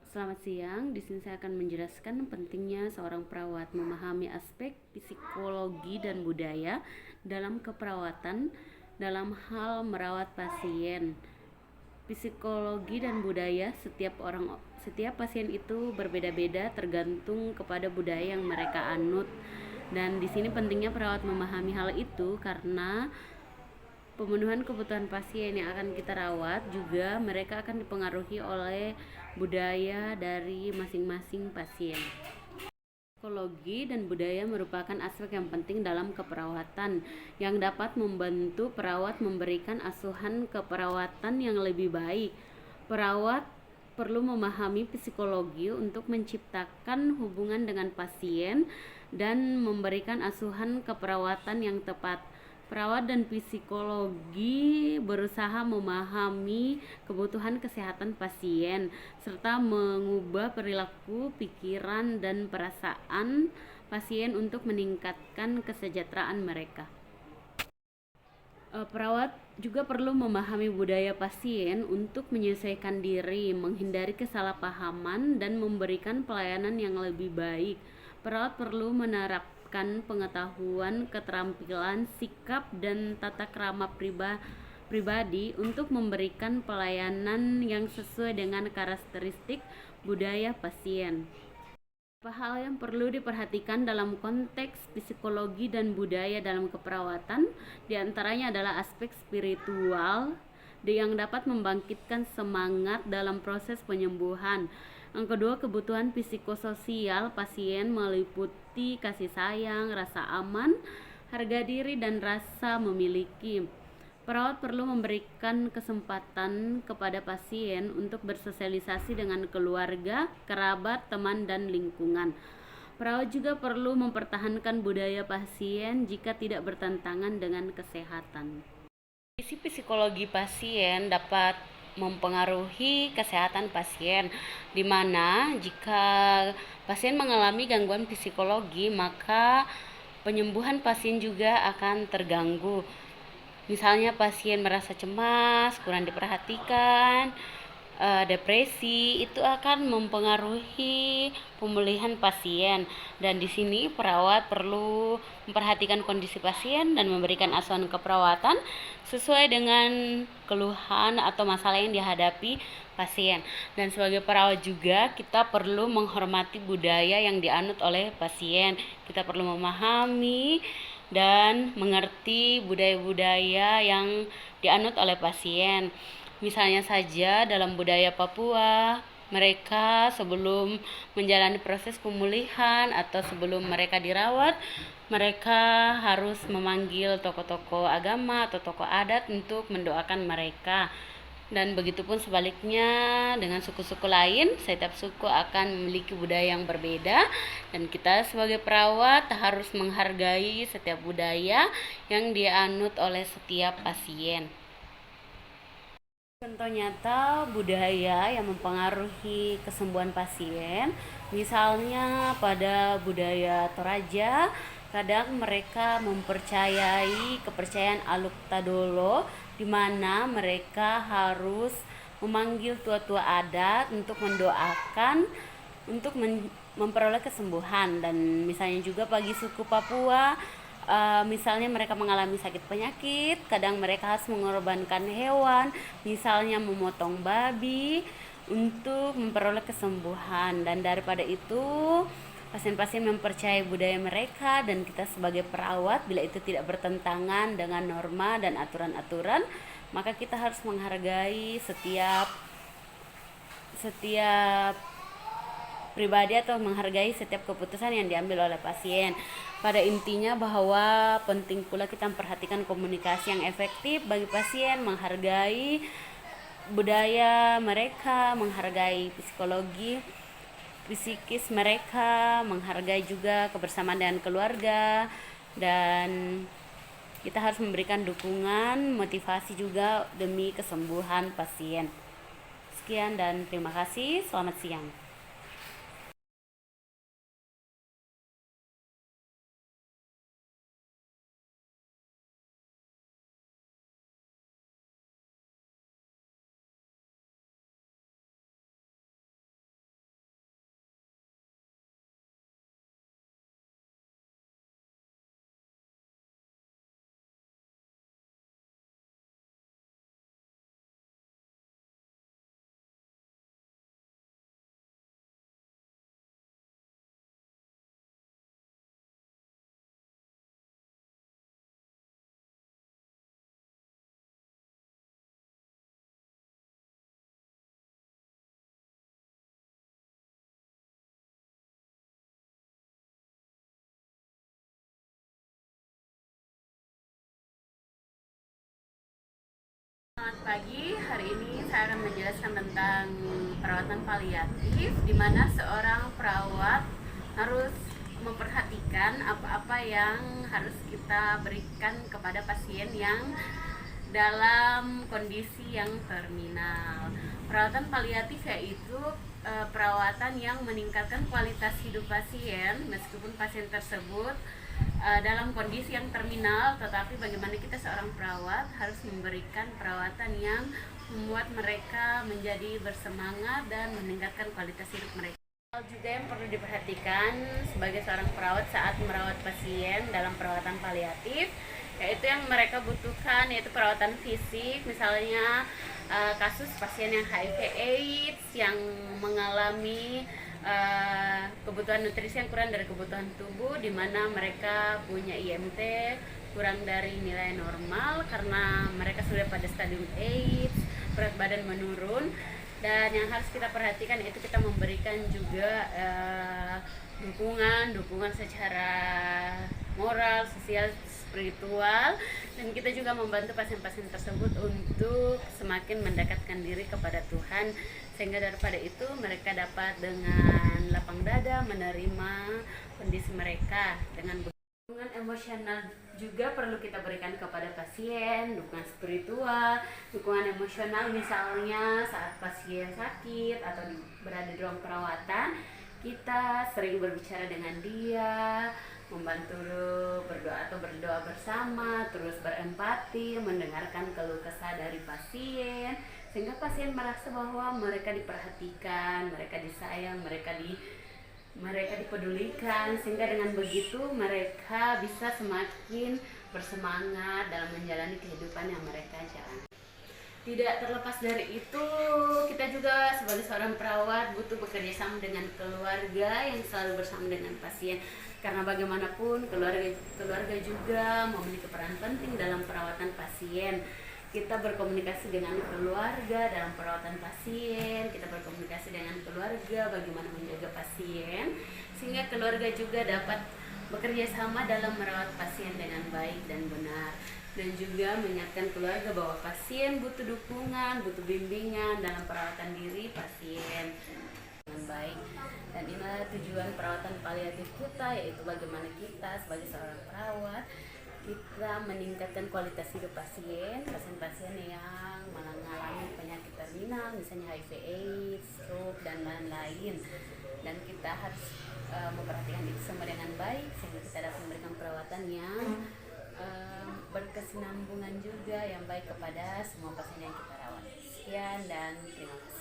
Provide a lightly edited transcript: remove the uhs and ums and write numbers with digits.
Selamat siang, di sini saya akan menjelaskan pentingnya seorang perawat memahami aspek psikologi dan budaya dalam keperawatan dalam hal merawat pasien. Psikologi dan budaya setiap pasien itu berbeda-beda tergantung kepada budaya yang mereka anut. Dan di sini pentingnya perawat memahami hal itu karena pemenuhan kebutuhan pasien yang akan kita rawat juga mereka akan dipengaruhi oleh budaya dari masing-masing pasien. Psikologi dan budaya merupakan aspek yang penting dalam keperawatan yang dapat membantu perawat memberikan asuhan keperawatan yang lebih baik. Perawat perlu memahami psikologi untuk menciptakan hubungan dengan pasien dan memberikan asuhan keperawatan yang tepat. Perawat dan psikologi berusaha memahami kebutuhan kesehatan pasien serta mengubah perilaku, pikiran, dan perasaan pasien untuk meningkatkan kesejahteraan mereka. Perawat juga perlu memahami budaya pasien untuk menyesuaikan diri, menghindari kesalahpahaman, dan memberikan pelayanan yang lebih baik. Perawat perlu menerapkan pengetahuan, keterampilan, sikap, dan tata krama pribadi untuk memberikan pelayanan yang sesuai dengan karakteristik budaya pasien. Beberapa hal yang perlu diperhatikan dalam konteks psikologi dan budaya dalam keperawatan, diantaranya adalah aspek spiritual yang dapat membangkitkan semangat dalam proses penyembuhan. Yang kedua, kebutuhan psikososial pasien meliputi kasih sayang, rasa aman, harga diri, dan rasa memiliki. Perawat perlu memberikan kesempatan kepada pasien untuk bersosialisasi dengan keluarga, kerabat, teman, dan lingkungan. Perawat juga perlu mempertahankan budaya pasien jika tidak bertentangan dengan kesehatan. Kondisi psikologi pasien dapat mempengaruhi kesehatan pasien, di mana jika pasien mengalami gangguan psikologi, maka penyembuhan pasien juga akan terganggu. Misalnya pasien merasa cemas, kurang diperhatikan, depresi, itu akan mempengaruhi pemulihan pasien. Dan di sini perawat perlu memperhatikan kondisi pasien dan memberikan asuhan keperawatan sesuai dengan keluhan atau masalah yang dihadapi pasien. Dan sebagai perawat juga kita perlu menghormati budaya yang dianut oleh pasien. Kita perlu memahami dan mengerti budaya-budaya yang dianut oleh pasien. Misalnya saja dalam budaya Papua, mereka sebelum menjalani proses pemulihan atau sebelum mereka dirawat, mereka harus memanggil tokoh-tokoh agama atau tokoh adat untuk mendoakan mereka. Dan begitupun sebaliknya dengan suku-suku lain, setiap suku akan memiliki budaya yang berbeda dan kita sebagai perawat harus menghargai setiap budaya yang dianut oleh setiap pasien. Contoh nyata budaya yang mempengaruhi kesembuhan pasien, misalnya pada budaya Toraja, kadang mereka mempercayai kepercayaan Aluk Tadolo, di mana mereka harus memanggil tua-tua adat untuk mendoakan untuk memperoleh kesembuhan. Dan misalnya juga bagi suku Papua, misalnya mereka mengalami sakit penyakit, kadang mereka harus mengorbankan hewan, misalnya memotong babi untuk memperoleh kesembuhan. Dan daripada itu pasien-pasien mempercayai budaya mereka, dan kita sebagai perawat bila itu tidak bertentangan dengan norma dan aturan-aturan, maka kita harus menghargai setiap pribadi atau menghargai setiap keputusan yang diambil oleh pasien. Pada intinya bahwa penting pula kita memperhatikan komunikasi yang efektif bagi pasien, menghargai budaya mereka, menghargai psikologi psikis mereka, menghargai juga kebersamaan dengan keluarga, dan kita harus memberikan dukungan, motivasi juga demi kesembuhan pasien. Sekian dan terima kasih. Selamat siang. pagi. Hari ini saya akan menjelaskan tentang perawatan paliatif, di mana seorang perawat harus memperhatikan apa-apa yang harus kita berikan kepada pasien yang dalam kondisi yang terminal. Perawatan paliatif yaitu perawatan yang meningkatkan kualitas hidup pasien meskipun pasien tersebut dalam kondisi yang terminal, tetapi bagaimana kita seorang perawat harus memberikan perawatan yang membuat mereka menjadi bersemangat dan meningkatkan kualitas hidup mereka. Hal juga yang perlu diperhatikan sebagai seorang perawat saat merawat pasien dalam perawatan paliatif, yaitu yang mereka butuhkan yaitu perawatan fisik, misalnya kasus pasien yang HIV/AIDS yang mengalami kebutuhan nutrisi yang kurang dari kebutuhan tubuh, di mana mereka punya IMT kurang dari nilai normal karena mereka sudah pada stadium AIDS, berat badan menurun. Dan yang harus kita perhatikan yaitu kita memberikan juga dukungan secara moral, sosial, spiritual, dan kita juga membantu pasien-pasien tersebut untuk semakin mendekatkan diri kepada Tuhan, sehingga daripada itu mereka dapat dengan lapang dada menerima kondisi mereka. Dengan dukungan emosional juga perlu kita berikan kepada pasien, dukungan spiritual, dukungan emosional, misalnya saat pasien sakit atau berada di ruang perawatan, kita sering berbicara dengan dia, membantu berdoa atau berdoa bersama, terus berempati, mendengarkan keluh kesah dari pasien, sehingga pasien merasa bahwa mereka diperhatikan, mereka disayang, mereka dipedulikan, sehingga dengan begitu mereka bisa semakin bersemangat dalam menjalani kehidupan yang mereka jalani. Tidak terlepas dari itu, kita juga sebagai seorang perawat butuh bekerja sama dengan keluarga yang selalu bersama dengan pasien, karena bagaimanapun keluarga juga memiliki peran penting dalam perawatan pasien. Kita berkomunikasi dengan keluarga dalam perawatan pasien, kita berkomunikasi dengan keluarga bagaimana menjaga pasien, sehingga keluarga juga dapat bekerja sama dalam merawat pasien dengan baik dan benar, dan juga mengingatkan keluarga bahwa pasien butuh dukungan, butuh bimbingan dalam perawatan diri pasien dengan baik. Dan inilah tujuan perawatan paliatif kita, yaitu bagaimana kita sebagai seorang perawat kita meningkatkan kualitas hidup pasien-pasien yang mengalami penyakit terminal, misalnya HIV/AIDS, stroke, dan lain-lain. Dan kita harus memperhatikan itu semua dengan baik, sehingga kita dapat memberikan perawatan yang berkesinambungan juga, yang baik kepada semua pasien yang kita rawat. Sekian dan terima kasih.